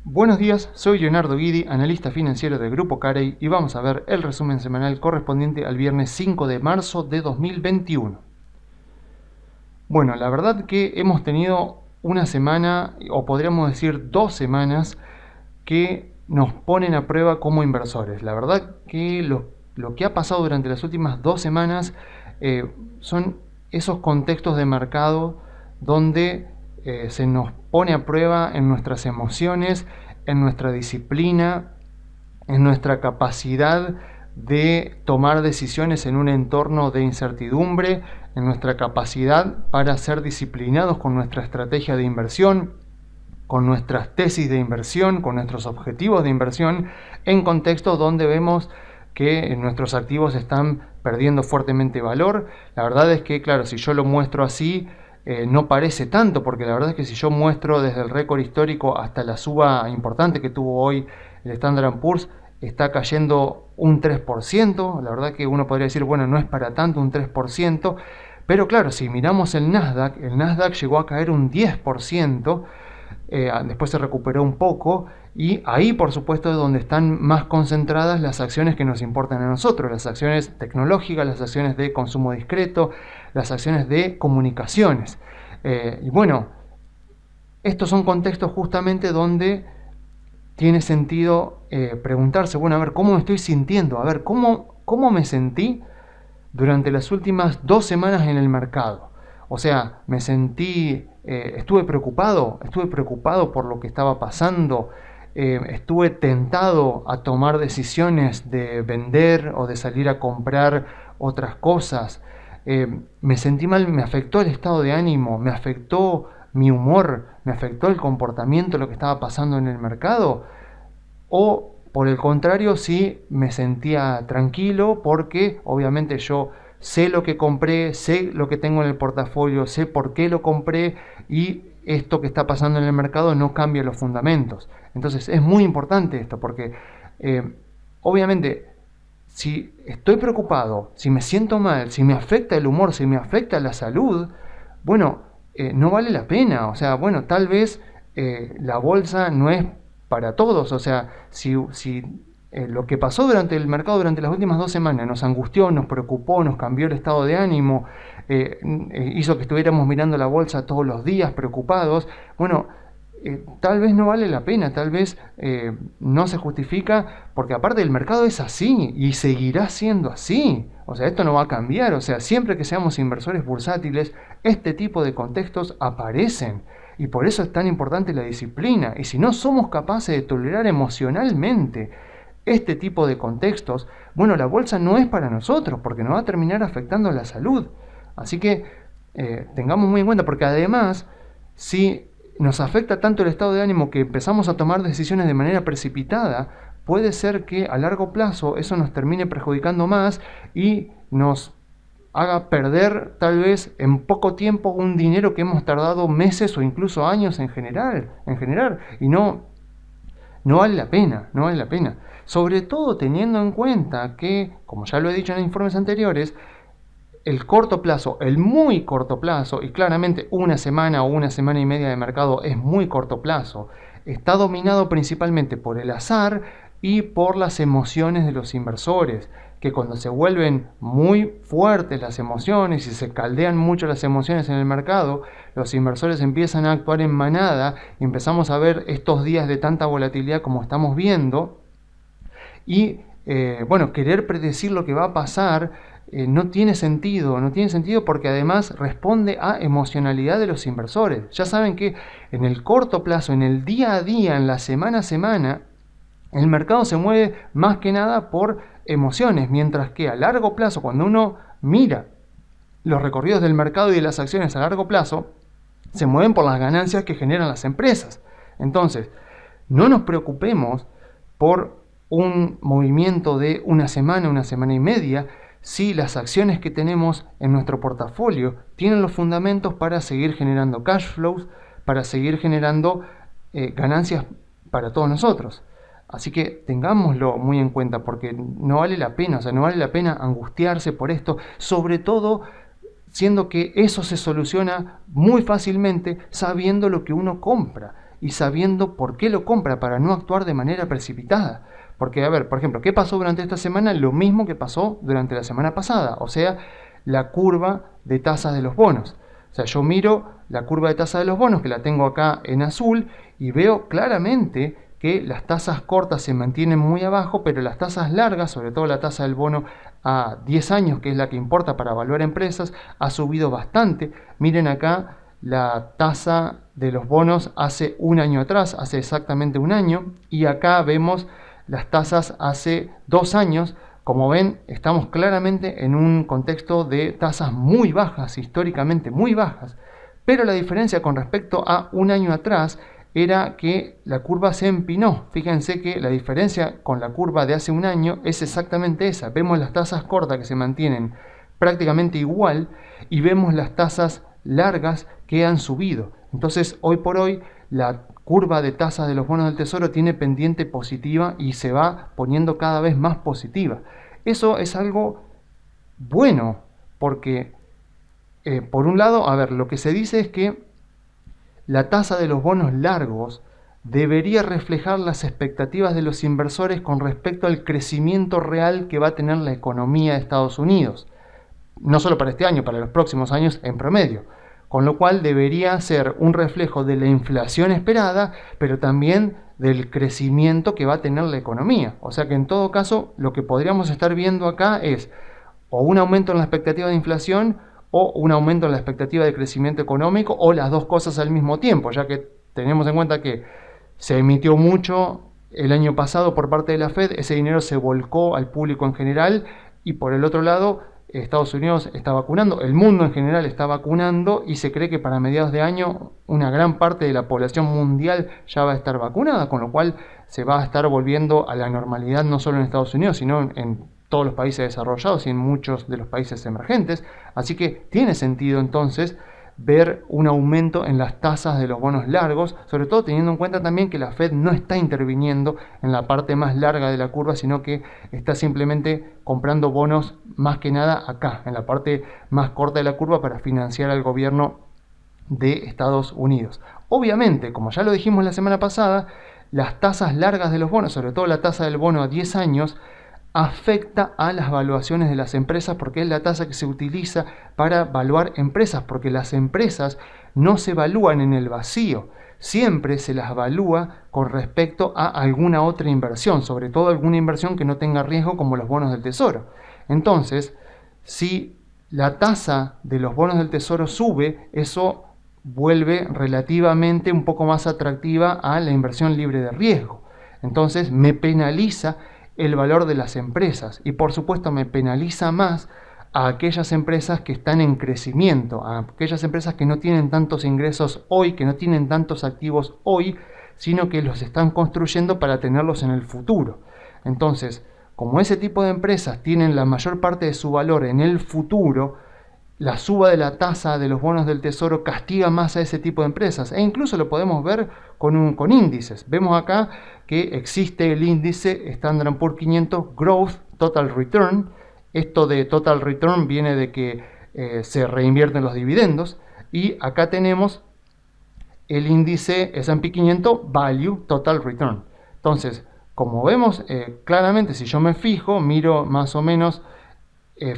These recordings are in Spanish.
Buenos días, soy Leonardo Guidi, analista financiero del Grupo Carey y vamos a ver el resumen semanal correspondiente al viernes 5 de marzo de 2021. Bueno, la verdad que hemos tenido una semana, o podríamos decir 2 semanas, que nos ponen a prueba como inversores. La verdad que lo que ha pasado durante las últimas 2 semanas son esos contextos de mercado donde se nos pone a prueba en nuestras emociones, en nuestra disciplina, en nuestra capacidad de tomar decisiones en un entorno de incertidumbre, en nuestra capacidad para ser disciplinados con nuestra estrategia de inversión, con nuestras tesis de inversión, con nuestros objetivos de inversión, en contextos donde vemos que nuestros activos están perdiendo fuertemente valor. La verdad es que, claro, si yo lo muestro así, no parece tanto, porque la verdad es que si yo muestro desde el récord histórico hasta la suba importante que tuvo hoy el Standard & Poor's, está cayendo un 3%, la verdad que uno podría decir, bueno, no es para tanto un 3%, pero claro, si miramos el Nasdaq llegó a caer un 10%, después se recuperó un poco, y ahí por supuesto es donde están más concentradas las acciones que nos importan a nosotros, las acciones tecnológicas, las acciones de consumo discreto, las acciones de comunicaciones. Y bueno, estos son contextos justamente donde tiene sentido preguntarse, bueno, a ver, ¿cómo me estoy sintiendo? A ver, ¿cómo me sentí durante las últimas 2 semanas en el mercado? O sea, me sentí, estuve preocupado por lo que estaba pasando, estuve tentado a tomar decisiones de vender o de salir a comprar otras cosas, me sentí mal, me afectó el estado de ánimo, me afectó mi humor, me afectó el comportamiento, lo que estaba pasando en el mercado, o por el contrario, sí me sentía tranquilo porque obviamente yo sé lo que compré, sé lo que tengo en el portafolio, sé por qué lo compré y esto que está pasando en el mercado no cambia los fundamentos. Entonces es muy importante esto porque obviamente si estoy preocupado, si me siento mal, si me afecta el humor, si me afecta la salud, bueno, no vale la pena. O sea, bueno, tal vez la bolsa no es para todos. O sea, si lo que pasó durante el mercado durante las últimas 2 semanas nos angustió, nos preocupó, nos cambió el estado de ánimo, hizo que estuviéramos mirando la bolsa todos los días preocupados, bueno, tal vez no vale la pena, tal vez no se justifica, porque aparte el mercado es así y seguirá siendo así. O sea, esto no va a cambiar. O sea, siempre que seamos inversores bursátiles, este tipo de contextos aparecen. Y por eso es tan importante la disciplina. Y si no somos capaces de tolerar emocionalmente este tipo de contextos, bueno, la bolsa no es para nosotros, porque nos va a terminar afectando la salud. Así que tengamos muy en cuenta, porque además, si nos afecta tanto el estado de ánimo que empezamos a tomar decisiones de manera precipitada, puede ser que a largo plazo eso nos termine perjudicando más y nos haga perder tal vez en poco tiempo un dinero que hemos tardado meses o incluso años en generar, y no vale la pena, no vale la pena. Sobre todo teniendo en cuenta que, como ya lo he dicho en informes anteriores, el corto plazo, el muy corto plazo, y claramente una semana o una semana y media de mercado es muy corto plazo, está dominado principalmente por el azar y por las emociones de los inversores, que cuando se vuelven muy fuertes las emociones y se caldean mucho las emociones en el mercado, los inversores empiezan a actuar en manada y empezamos a ver estos días de tanta volatilidad como estamos viendo, y bueno, querer predecir lo que va a pasar no tiene sentido porque además responde a emocionalidad de los inversores. Ya saben que en el corto plazo, en el día a día, en la semana a semana, el mercado se mueve más que nada por emociones, mientras que a largo plazo, cuando uno mira los recorridos del mercado y de las acciones a largo plazo, se mueven por las ganancias que generan las empresas. Entonces, no nos preocupemos por un movimiento de una semana y media, si las acciones que tenemos en nuestro portafolio tienen los fundamentos para seguir generando cash flows, para seguir generando ganancias para todos nosotros. Así que tengámoslo muy en cuenta, porque no vale la pena, no vale la pena angustiarse por esto, sobre todo siendo que eso se soluciona muy fácilmente sabiendo lo que uno compra. y sabiendo por qué lo compra para no actuar de manera precipitada. Porque, a ver, por ejemplo, ¿qué pasó durante esta semana? Lo mismo que pasó durante la semana pasada, o sea, la curva de tasas de los bonos. O sea, yo miro la curva de tasa de los bonos, que la tengo acá en azul, y veo claramente que las tasas cortas se mantienen muy abajo, pero las tasas largas, sobre todo la tasa del bono a 10 años, que es la que importa para evaluar empresas, ha subido bastante. Miren acá la tasa de los bonos hace un año atrás, hace exactamente un año, y acá vemos las tasas hace 2 años. Como ven, estamos claramente en un contexto de tasas muy bajas, históricamente muy bajas, pero la diferencia con respecto a un año atrás era que la curva se empinó. Fíjense que la diferencia con la curva de hace un año es exactamente esa. Vemos las tasas cortas que se mantienen prácticamente igual y vemos las tasas largas que han subido. Entonces, hoy por hoy, la curva de tasas de los bonos del Tesoro tiene pendiente positiva y se va poniendo cada vez más positiva. Eso es algo bueno, porque por un lado, a ver, lo que se dice es que la tasa de los bonos largos debería reflejar las expectativas de los inversores con respecto al crecimiento real que va a tener la economía de Estados Unidos. No solo para este año, para los próximos años en promedio. Con lo cual debería ser un reflejo de la inflación esperada, pero también del crecimiento que va a tener la economía. O sea que en todo caso, lo que podríamos estar viendo acá es o un aumento en la expectativa de inflación o un aumento en la expectativa de crecimiento económico, o las dos cosas al mismo tiempo, ya que tenemos en cuenta que se emitió mucho el año pasado por parte de la Fed, ese dinero se volcó al público en general, y por el otro lado, Estados Unidos está vacunando, el mundo en general está vacunando, y se cree que para mediados de año una gran parte de la población mundial ya va a estar vacunada, con lo cual se va a estar volviendo a la normalidad no solo en Estados Unidos, sino en todos los países desarrollados y en muchos de los países emergentes. Así que tiene sentido entonces ver un aumento en las tasas de los bonos largos, sobre todo teniendo en cuenta también que la Fed no está interviniendo en la parte más larga de la curva, sino que está simplemente comprando bonos más que nada acá, en la parte más corta de la curva, para financiar al gobierno de Estados Unidos. Obviamente, como ya lo dijimos la semana pasada, las tasas largas de los bonos, sobre todo la tasa del bono a 10 años, afecta a las valuaciones de las empresas, porque es la tasa que se utiliza para valuar empresas, porque las empresas no se evalúan en el vacío, siempre se las evalúa con respecto a alguna otra inversión, sobre todo alguna inversión que no tenga riesgo, como los bonos del Tesoro. Entonces, si la tasa de los bonos del Tesoro sube, eso vuelve relativamente un poco más atractiva a la inversión libre de riesgo. Entonces me penaliza el valor de las empresas, y por supuesto me penaliza más a aquellas empresas que están en crecimiento, a aquellas empresas que no tienen tantos ingresos hoy, que no tienen tantos activos hoy, sino que los están construyendo para tenerlos en el futuro. Entonces, como ese tipo de empresas tienen la mayor parte de su valor en el futuro, la suba de la tasa de los bonos del Tesoro castiga más a ese tipo de empresas, e incluso lo podemos ver con índices. Vemos acá que existe el índice Standard & Poor's 500 Growth Total Return. Esto de Total Return viene de que se reinvierten los dividendos, y acá tenemos el índice S&P 500 Value Total Return. Entonces, como vemos claramente, si yo me fijo, miro más o menos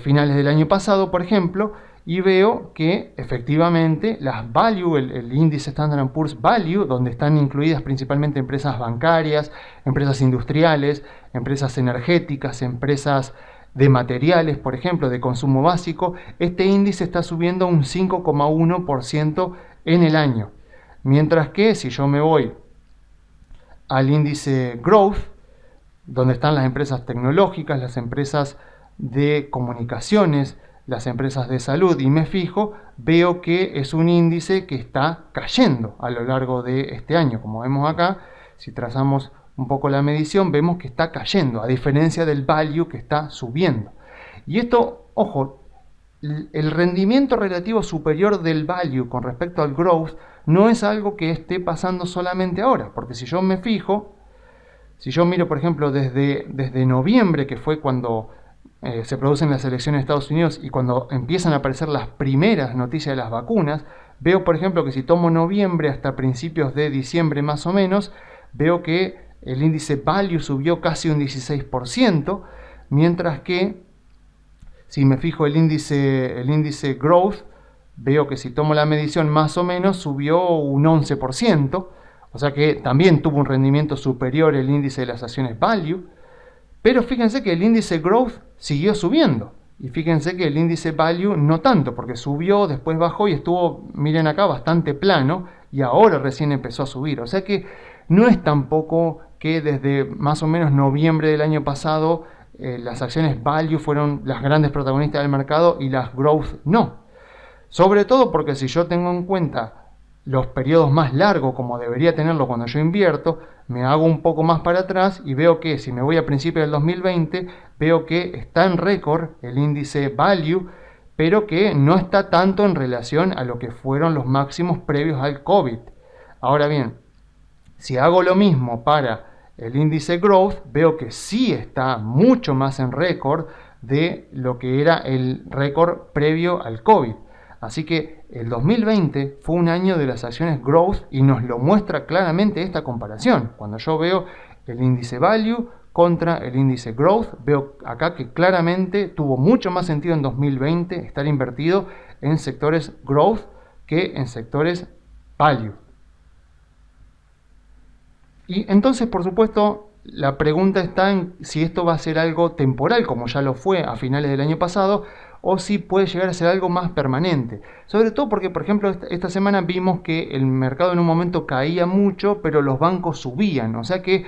finales del año pasado, por ejemplo, y veo que efectivamente las Value, el índice Standard & Poor's Value, donde están incluidas principalmente empresas bancarias, empresas industriales, empresas energéticas, empresas de materiales, por ejemplo, de consumo básico, este índice está subiendo un 5,1% en el año. Mientras que si yo me voy al índice Growth, donde están las empresas tecnológicas, las empresas de comunicaciones, las empresas de salud, y me fijo, veo que es un índice que está cayendo a lo largo de este año. Como vemos acá, si trazamos un poco la medición, vemos que está cayendo, a diferencia del value, que está subiendo. Y esto, ojo, el rendimiento relativo superior del value con respecto al growth no es algo que esté pasando solamente ahora, porque si yo me fijo, si yo miro, por ejemplo, desde noviembre, que fue cuando se producen las elecciones de Estados Unidos y cuando empiezan a aparecer las primeras noticias de las vacunas, veo por ejemplo que si tomo noviembre hasta principios de diciembre más o menos, veo que el índice Value subió casi un 16%, mientras que si me fijo el índice Growth, veo que si tomo la medición más o menos subió un 11%, o sea que también tuvo un rendimiento superior el índice de las acciones Value, pero fíjense que el índice Growth siguió subiendo. Y fíjense que el índice Value no tanto, porque subió, después bajó y estuvo, miren acá, bastante plano, y ahora recién empezó a subir. O sea que no es tampoco que desde más o menos noviembre del año pasado las acciones Value fueron las grandes protagonistas del mercado y las Growth no. Sobre todo porque si yo tengo en cuenta los periodos más largos, como debería tenerlo cuando yo invierto, me hago un poco más para atrás y veo que si me voy a principios del 2020, veo que está en récord el índice Value, pero que no está tanto en relación a lo que fueron los máximos previos al COVID. Ahora bien, si hago lo mismo para el índice Growth, veo que sí está mucho más en récord de lo que era el récord previo al COVID. Así que el 2020 fue un año de las acciones Growth y nos lo muestra claramente esta comparación. Cuando yo veo el índice Value contra el índice Growth, veo acá que claramente tuvo mucho más sentido en 2020 estar invertido en sectores Growth que en sectores Value. Y entonces, por supuesto, la pregunta está en si esto va a ser algo temporal, como ya lo fue a finales del año pasado, o si puede llegar a ser algo más permanente. Sobre todo porque, por ejemplo, esta semana vimos que el mercado en un momento caía mucho, pero los bancos subían. O sea que,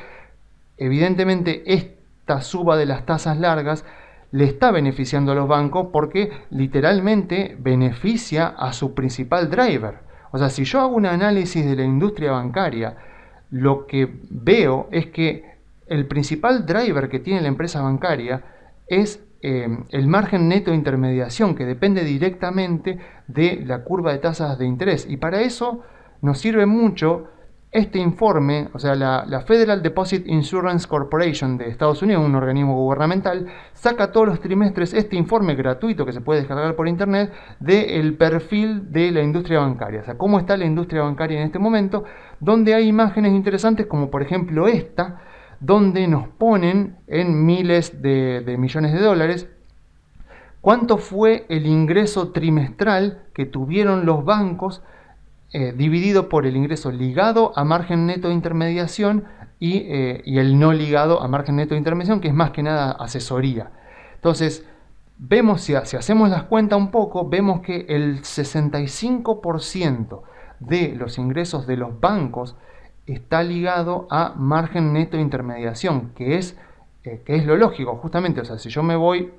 evidentemente, esta suba de las tasas largas le está beneficiando a los bancos porque literalmente beneficia a su principal driver. O sea, si yo hago un análisis de la industria bancaria, lo que veo es que el principal driver que tiene la empresa bancaria es el margen neto de intermediación, que depende directamente de la curva de tasas de interés. Y para eso nos sirve mucho este informe, o sea, la Federal Deposit Insurance Corporation de Estados Unidos, un organismo gubernamental, saca todos los trimestres este informe gratuito que se puede descargar por internet del perfil de la industria bancaria, o sea, cómo está la industria bancaria en este momento, donde hay imágenes interesantes como por ejemplo esta, donde nos ponen en miles de millones de dólares cuánto fue el ingreso trimestral que tuvieron los bancos dividido por el ingreso ligado a margen neto de intermediación y el no ligado a margen neto de intermediación, que es más que nada asesoría. Entonces, vemos, si hacemos las cuentas un poco, vemos que el 65% de los ingresos de los bancos está ligado a margen neto de intermediación, que es lo lógico, justamente. O sea, si yo me voy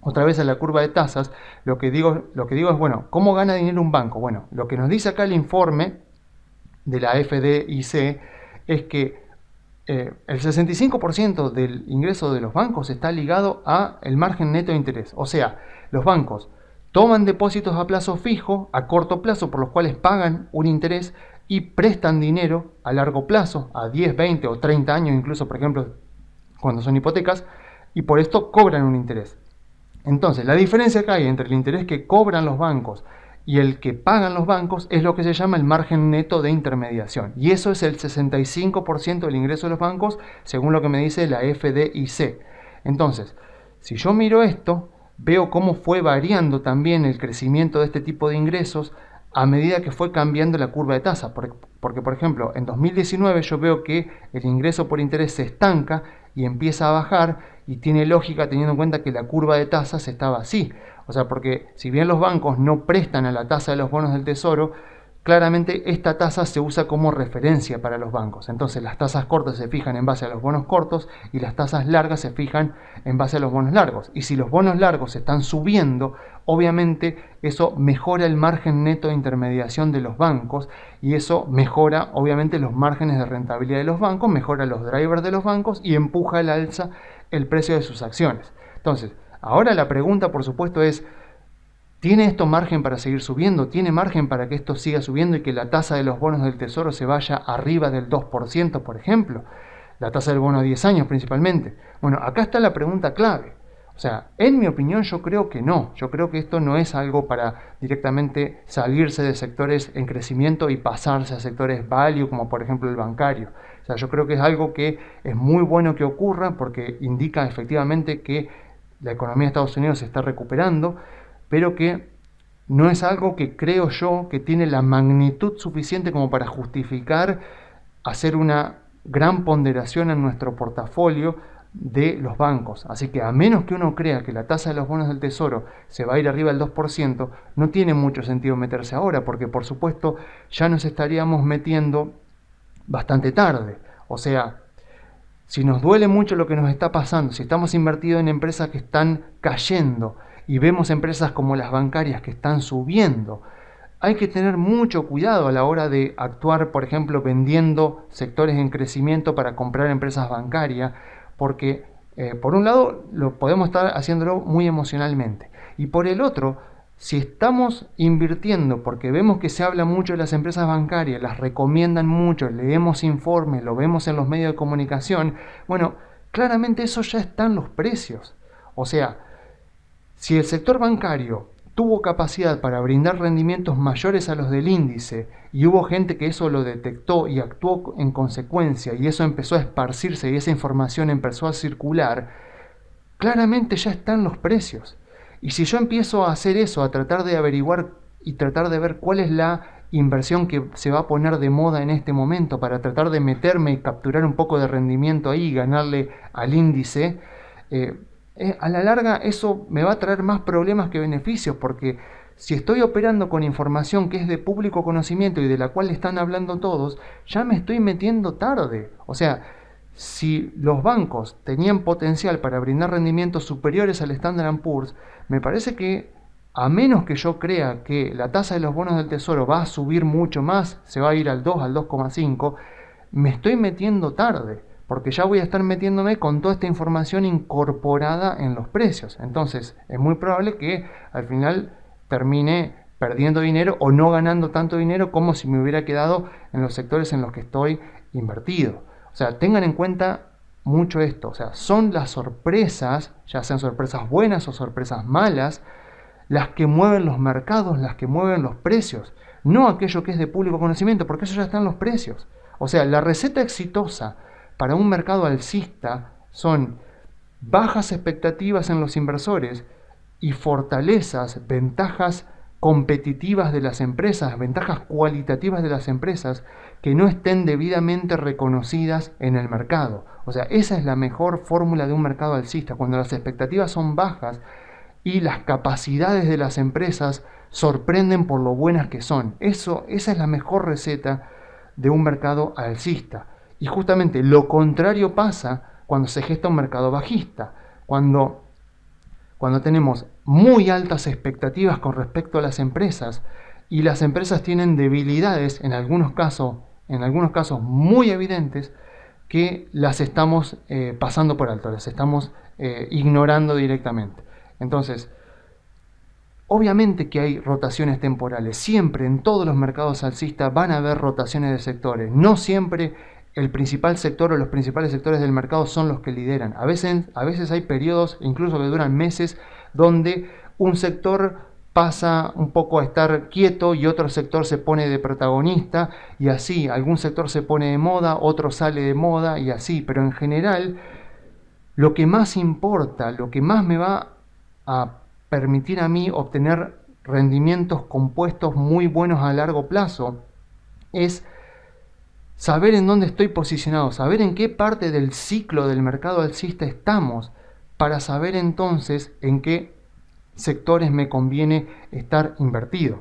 otra vez a la curva de tasas, lo que digo es, bueno, ¿cómo gana dinero un banco? Bueno, lo que nos dice acá el informe de la FDIC es que el 65% del ingreso de los bancos está ligado a el margen neto de interés. O sea, los bancos toman depósitos a plazo fijo, a corto plazo, por los cuales pagan un interés y prestan dinero a largo plazo, a 10, 20 o 30 años, incluso, por ejemplo, cuando son hipotecas, y por esto cobran un interés. Entonces, la diferencia que hay entre el interés que cobran los bancos y el que pagan los bancos es lo que se llama el margen neto de intermediación. Y eso es el 65% del ingreso de los bancos, según lo que me dice la FDIC. Entonces, si yo miro esto, veo cómo fue variando también el crecimiento de este tipo de ingresos a medida que fue cambiando la curva de tasa. Porque, por ejemplo, en 2019 yo veo que el ingreso por interés se estanca y empieza a bajar, y tiene lógica teniendo en cuenta que la curva de tasas estaba así. O sea, porque si bien los bancos no prestan a la tasa de los bonos del tesoro, claramente esta tasa se usa como referencia para los bancos. Entonces las tasas cortas se fijan en base a los bonos cortos y las tasas largas se fijan en base a los bonos largos. Y si los bonos largos están subiendo, obviamente eso mejora el margen neto de intermediación de los bancos y eso mejora obviamente los márgenes de rentabilidad de los bancos, mejora los drivers de los bancos y empuja al alza el precio de sus acciones. Entonces, ahora la pregunta por supuesto es, ¿tiene esto margen para seguir subiendo? ¿Tiene margen para que esto siga subiendo y que la tasa de los bonos del tesoro se vaya arriba del 2%, por ejemplo? La tasa del bono a 10 años principalmente. Bueno, acá está la pregunta clave. O O sea, en mi opinión yo creo que no. Yo creo que esto no es algo para directamente salirse de sectores en crecimiento y pasarse a sectores value, como por ejemplo el bancario. O sea, yo creo que es algo que es muy bueno que ocurra porque indica efectivamente que la economía de Estados Unidos se está recuperando, pero que no es algo que creo yo que tiene la magnitud suficiente como para justificar hacer una gran ponderación en nuestro portafolio de los bancos. Así que a menos que uno crea que la tasa de los bonos del tesoro se va a ir arriba del 2%, no tiene mucho sentido meterse ahora, porque por supuesto ya nos estaríamos metiendo bastante tarde. O sea, si nos duele mucho lo que nos está pasando, si estamos invertidos en empresas que están cayendo y vemos empresas como las bancarias que están subiendo, hay que tener mucho cuidado a la hora de actuar, por ejemplo, vendiendo sectores en crecimiento para comprar empresas bancarias, porque por un lado lo podemos estar haciéndolo muy emocionalmente y por el otro, si estamos invirtiendo porque vemos que se habla mucho de las empresas bancarias, las recomiendan mucho, leemos informes, lo vemos en los medios de comunicación, bueno, claramente eso ya está en los precios. O sea, si el sector bancario tuvo capacidad para brindar rendimientos mayores a los del índice y hubo gente que eso lo detectó y actuó en consecuencia y eso empezó a esparcirse y esa información empezó a circular, claramente ya están los precios. Y si yo empiezo a hacer eso, a tratar de averiguar y tratar de ver cuál es la inversión que se va a poner de moda en este momento para tratar de meterme y capturar un poco de rendimiento ahí y ganarle al índice, a la larga eso me va a traer más problemas que beneficios, porque si estoy operando con información que es de público conocimiento y de la cual están hablando todos, ya me estoy metiendo tarde. O sea, si los bancos tenían potencial para brindar rendimientos superiores al Standard & Poor's, me parece que a menos que yo crea que la tasa de los bonos del tesoro va a subir mucho más, se va a ir al 2, al 2,5, me estoy metiendo tarde, porque ya voy a estar metiéndome con toda esta información incorporada en los precios. Entonces es muy probable que al final termine perdiendo dinero o no ganando tanto dinero como si me hubiera quedado en los sectores en los que estoy invertido. O sea, tengan en cuenta mucho esto. O sea, son las sorpresas, ya sean sorpresas buenas o sorpresas malas, las que mueven los mercados, las que mueven los precios. No aquello que es de público conocimiento, porque eso ya está en los precios. O sea, la receta exitosa para un mercado alcista son bajas expectativas en los inversores y fortalezas, ventajas competitivas de las empresas, ventajas cualitativas de las empresas que no estén debidamente reconocidas en el mercado. O sea, esa es la mejor fórmula de un mercado alcista, cuando las expectativas son bajas y las capacidades de las empresas sorprenden por lo buenas que son. Esa es la mejor receta de un mercado alcista. Y justamente lo contrario pasa cuando se gesta un mercado bajista, cuando tenemos muy altas expectativas con respecto a las empresas y las empresas tienen debilidades, en algunos casos muy evidentes, que las estamos pasando por alto, las estamos ignorando directamente. Entonces, obviamente que hay rotaciones temporales, siempre en todos los mercados alcistas van a haber rotaciones de sectores, no siempre el principal sector o los principales sectores del mercado son los que lideran. A veces hay periodos, incluso que duran meses, donde un sector pasa un poco a estar quieto y otro sector se pone de protagonista y así, algún sector se pone de moda, otro sale de moda y así, pero en general lo que más importa, lo que más me va a permitir a mí obtener rendimientos compuestos muy buenos a largo plazo es saber en dónde estoy posicionado, saber en qué parte del ciclo del mercado alcista estamos, para saber entonces en qué sectores me conviene estar invertido.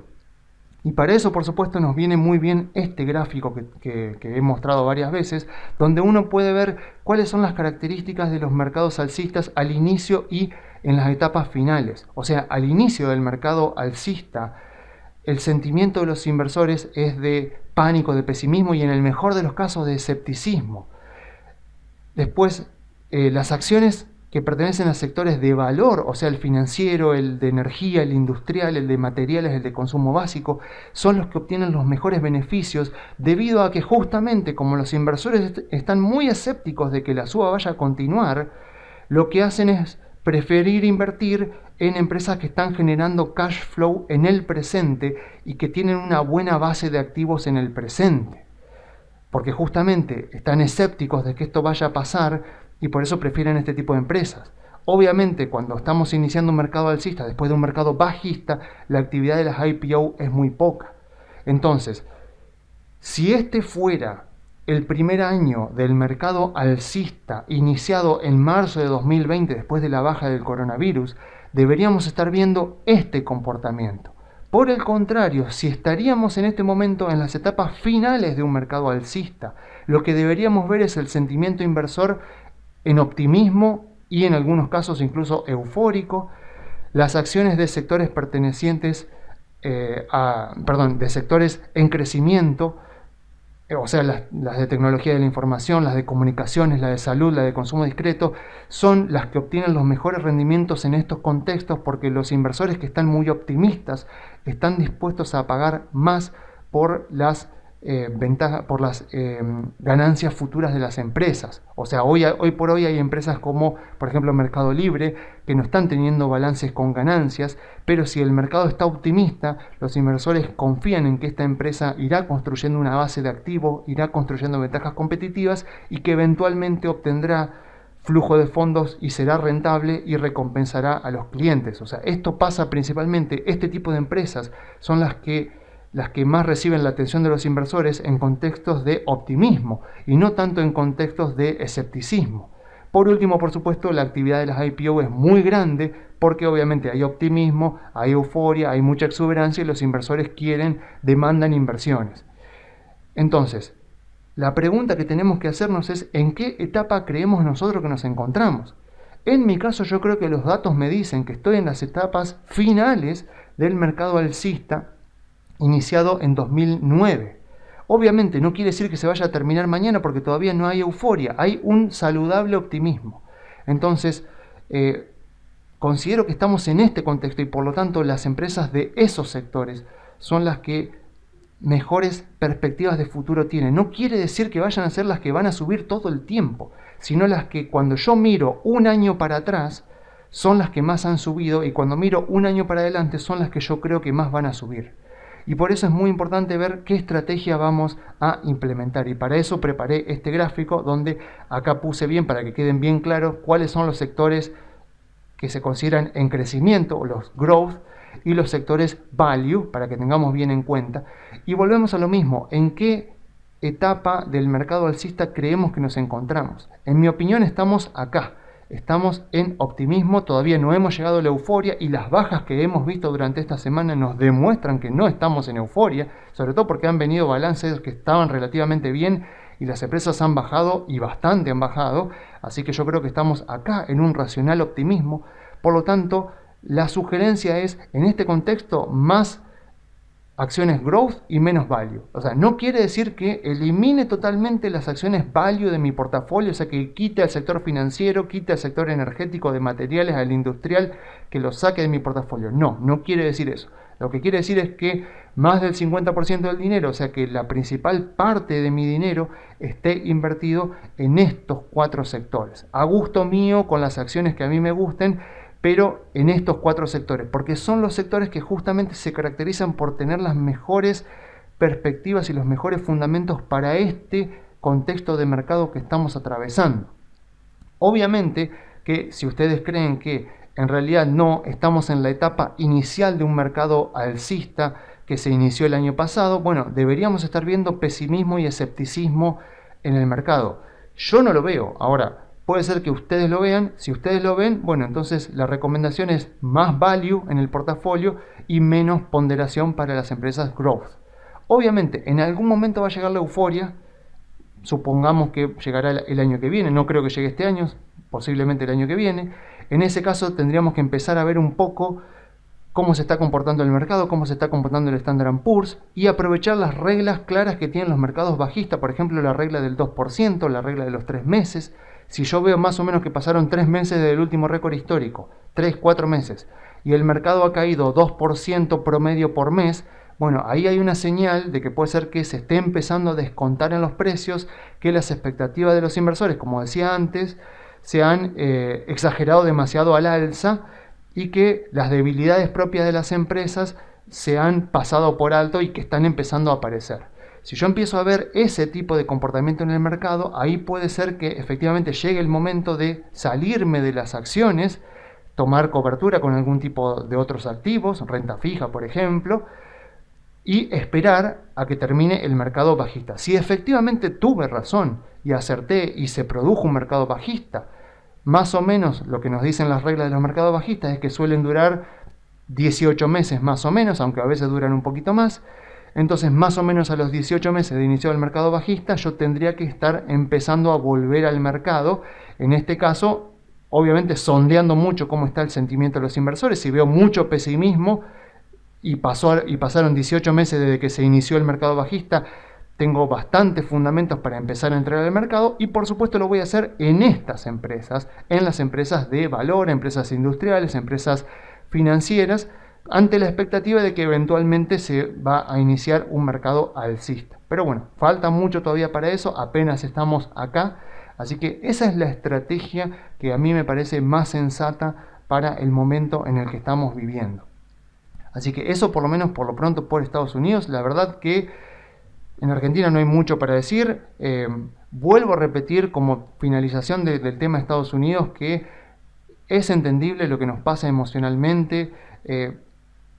Y para eso, por supuesto, nos viene muy bien este gráfico que he mostrado varias veces, donde uno puede ver cuáles son las características de los mercados alcistas al inicio y en las etapas finales. O sea, al inicio del mercado alcista, el sentimiento de los inversores es de pánico, de pesimismo y en el mejor de los casos de escepticismo. Después, las acciones que pertenecen a sectores de valor, o sea, el financiero, el de energía, el industrial, el de materiales, el de consumo básico, son los que obtienen los mejores beneficios debido a que justamente como los inversores están muy escépticos de que la suba vaya a continuar, lo que hacen es preferir invertir en empresas que están generando cash flow en el presente y que tienen una buena base de activos en el presente. Porque justamente están escépticos de que esto vaya a pasar y por eso prefieren este tipo de empresas. Obviamente, cuando estamos iniciando un mercado alcista después de un mercado bajista, la actividad de las IPO es muy poca. Entonces, si este fuera el primer año del mercado alcista iniciado en marzo de 2020 después de la baja del coronavirus, deberíamos estar viendo este comportamiento. Por el contrario, si estaríamos en este momento en las etapas finales de un mercado alcista, lo que deberíamos ver es el sentimiento inversor en optimismo y en algunos casos incluso eufórico, las acciones de sectores pertenecientes de sectores en crecimiento, o sea, las de tecnología de la información, las de comunicaciones, la de salud, la de consumo discreto, son las que obtienen los mejores rendimientos en estos contextos porque los inversores que están muy optimistas están dispuestos a pagar más por las ganancias futuras de las empresas. O sea, hoy por hoy hay empresas como, por ejemplo, Mercado Libre, que no están teniendo balances con ganancias, pero si el mercado está optimista, los inversores confían en que esta empresa irá construyendo una base de activos, irá construyendo ventajas competitivas y que eventualmente obtendrá flujo de fondos y será rentable y recompensará a los clientes. O sea, esto pasa principalmente, este tipo de empresas son las que más reciben la atención de los inversores en contextos de optimismo y no tanto en contextos de escepticismo. Por último, por supuesto, la actividad de las IPO es muy grande porque obviamente hay optimismo, hay euforia, hay mucha exuberancia y los inversores demandan inversiones. Entonces, la pregunta que tenemos que hacernos es ¿en qué etapa creemos nosotros que nos encontramos? En mi caso yo creo que los datos me dicen que estoy en las etapas finales del mercado alcista iniciado en 2009. Obviamente no quiere decir que se vaya a terminar mañana porque todavía no hay euforia, hay un saludable optimismo. Entonces, considero que estamos en este contexto y por lo tanto las empresas de esos sectores son las que mejores perspectivas de futuro tienen. No quiere decir que vayan a ser las que van a subir todo el tiempo, sino las que cuando yo miro un año para atrás son las que más han subido y cuando miro un año para adelante son las que yo creo que más van a subir. Y por eso es muy importante ver qué estrategia vamos a implementar. Y para eso preparé este gráfico donde acá puse bien para que queden bien claros cuáles son los sectores que se consideran en crecimiento, o los growth, y los sectores value, para que tengamos bien en cuenta. Y volvemos a lo mismo, ¿en qué etapa del mercado alcista creemos que nos encontramos? En mi opinión estamos acá. Estamos en optimismo, todavía no hemos llegado a la euforia y las bajas que hemos visto durante esta semana nos demuestran que no estamos en euforia, sobre todo porque han venido balances que estaban relativamente bien y las empresas han bajado y bastante han bajado, así que yo creo que estamos acá en un racional optimismo. Por lo tanto, la sugerencia es, en este contexto, más acciones growth y menos value. O sea, no quiere decir que elimine totalmente las acciones value de mi portafolio, o sea, que quite al sector financiero, quite al sector energético, de materiales, al industrial, que lo saque de mi portafolio. No, no quiere decir eso. Lo que quiere decir es que más del 50% del dinero, o sea, que la principal parte de mi dinero esté invertido en estos 4 sectores. A gusto mío, con las acciones que a mí me gusten, pero en estos 4 sectores, porque son los sectores que justamente se caracterizan por tener las mejores perspectivas y los mejores fundamentos para este contexto de mercado que estamos atravesando. Obviamente que si ustedes creen que en realidad no estamos en la etapa inicial de un mercado alcista que se inició el año pasado, bueno, deberíamos estar viendo pesimismo y escepticismo en el mercado. Yo no lo veo. Ahora, puede ser que ustedes lo vean. Si ustedes lo ven, bueno, entonces la recomendación es más value en el portafolio y menos ponderación para las empresas growth. Obviamente, en algún momento va a llegar la euforia. Supongamos que llegará el año que viene. No creo que llegue este año, posiblemente el año que viene. En ese caso tendríamos que empezar a ver un poco cómo se está comportando el mercado, cómo se está comportando el Standard & Poor's y aprovechar las reglas claras que tienen los mercados bajistas. Por ejemplo, la regla del 2%, la regla de los 3 meses. Si yo veo más o menos que pasaron 3 meses desde el último récord histórico, 3, 4 meses, y el mercado ha caído 2% promedio por mes, bueno, ahí hay una señal de que puede ser que se esté empezando a descontar en los precios, que las expectativas de los inversores, como decía antes, se han exagerado demasiado al alza y que las debilidades propias de las empresas se han pasado por alto y que están empezando a aparecer. Si yo empiezo a ver ese tipo de comportamiento en el mercado, ahí puede ser que efectivamente llegue el momento de salirme de las acciones, tomar cobertura con algún tipo de otros activos, renta fija por ejemplo, y esperar a que termine el mercado bajista. Si efectivamente tuve razón y acerté y se produjo un mercado bajista, más o menos lo que nos dicen las reglas de los mercados bajistas es que suelen durar 18 meses más o menos, aunque a veces duran un poquito más. Entonces, más o menos a los 18 meses de inicio del mercado bajista, yo tendría que estar empezando a volver al mercado. En este caso, obviamente sondeando mucho cómo está el sentimiento de los inversores. Si veo mucho pesimismo y pasaron 18 meses desde que se inició el mercado bajista, tengo bastantes fundamentos para empezar a entrar al mercado y por supuesto lo voy a hacer en estas empresas, en las empresas de valor, empresas industriales, empresas financieras, ante la expectativa de que eventualmente se va a iniciar un mercado alcista. Pero bueno, falta mucho todavía para eso, apenas estamos acá, así que esa es la estrategia que a mí me parece más sensata para el momento en el que estamos viviendo. Así que eso por lo menos por lo pronto por Estados Unidos. La verdad que en Argentina no hay mucho para decir. Vuelvo a repetir como finalización del tema de Estados Unidos que es entendible lo que nos pasa emocionalmente,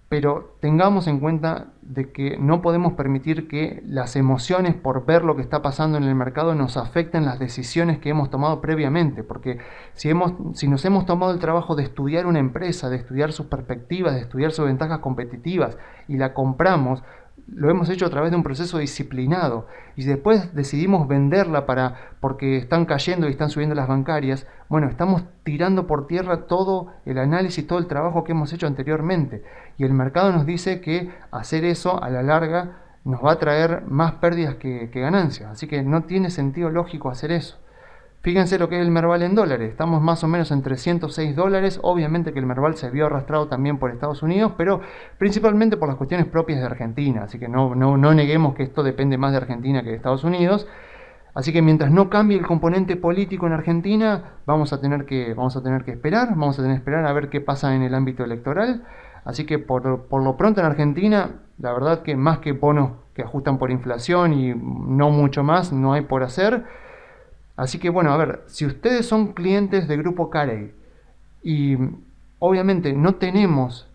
pero tengamos en cuenta de que no podemos permitir que las emociones por ver lo que está pasando en el mercado nos afecten las decisiones que hemos tomado previamente, porque si nos hemos tomado el trabajo de estudiar una empresa, de estudiar sus perspectivas, de estudiar sus ventajas competitivas y la compramos, lo hemos hecho a través de un proceso disciplinado y después decidimos venderla porque están cayendo y están subiendo las bancarias. Bueno, estamos tirando por tierra todo el análisis, todo el trabajo que hemos hecho anteriormente y el mercado nos dice que hacer eso a la larga nos va a traer más pérdidas que ganancias, así que no tiene sentido lógico hacer eso. Fíjense lo que es el Merval en dólares, estamos más o menos en $306, obviamente que el Merval se vio arrastrado también por Estados Unidos, pero principalmente por las cuestiones propias de Argentina, así que no neguemos que esto depende más de Argentina que de Estados Unidos, así que mientras no cambie el componente político en Argentina, vamos a tener que esperar a ver qué pasa en el ámbito electoral, así que por lo pronto en Argentina, la verdad que más que bonos que ajustan por inflación y no mucho más, no hay por hacer. Así que bueno, a ver, si ustedes son clientes de Grupo Carey y obviamente no tenemos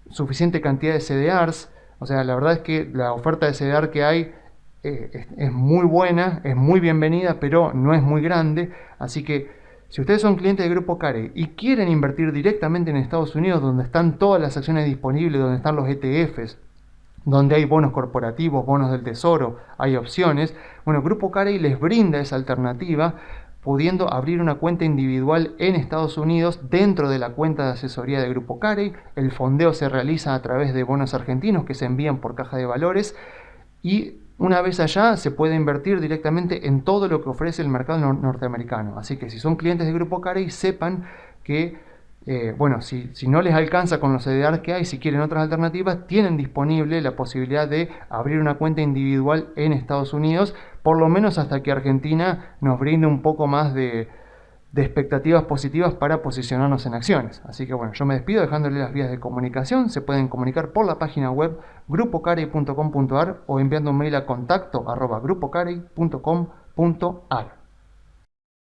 suficiente cantidad de CDRs, o sea, la verdad es que la oferta de CDR que hay es muy buena, es muy bienvenida, pero no es muy grande, así que si ustedes son clientes de Grupo Carey y quieren invertir directamente en Estados Unidos, donde están todas las acciones disponibles, donde están los ETFs, donde hay bonos corporativos, bonos del tesoro, hay opciones. Bueno, Grupo Carey les brinda esa alternativa, pudiendo abrir una cuenta individual en Estados Unidos dentro de la cuenta de asesoría de Grupo Carey. El fondeo se realiza a través de bonos argentinos que se envían por caja de valores y una vez allá se puede invertir directamente en todo lo que ofrece el mercado norteamericano. Así que si son clientes de Grupo Carey, sepan que bueno, si no les alcanza con los CDR que hay, si quieren otras alternativas, tienen disponible la posibilidad de abrir una cuenta individual en Estados Unidos, por lo menos hasta que Argentina nos brinde un poco más de expectativas positivas para posicionarnos en acciones. Así que bueno, yo me despido dejándoles las vías de comunicación. Se pueden comunicar por la página web grupocarey.com.ar o enviando un mail a contacto@grupocarey.com.ar.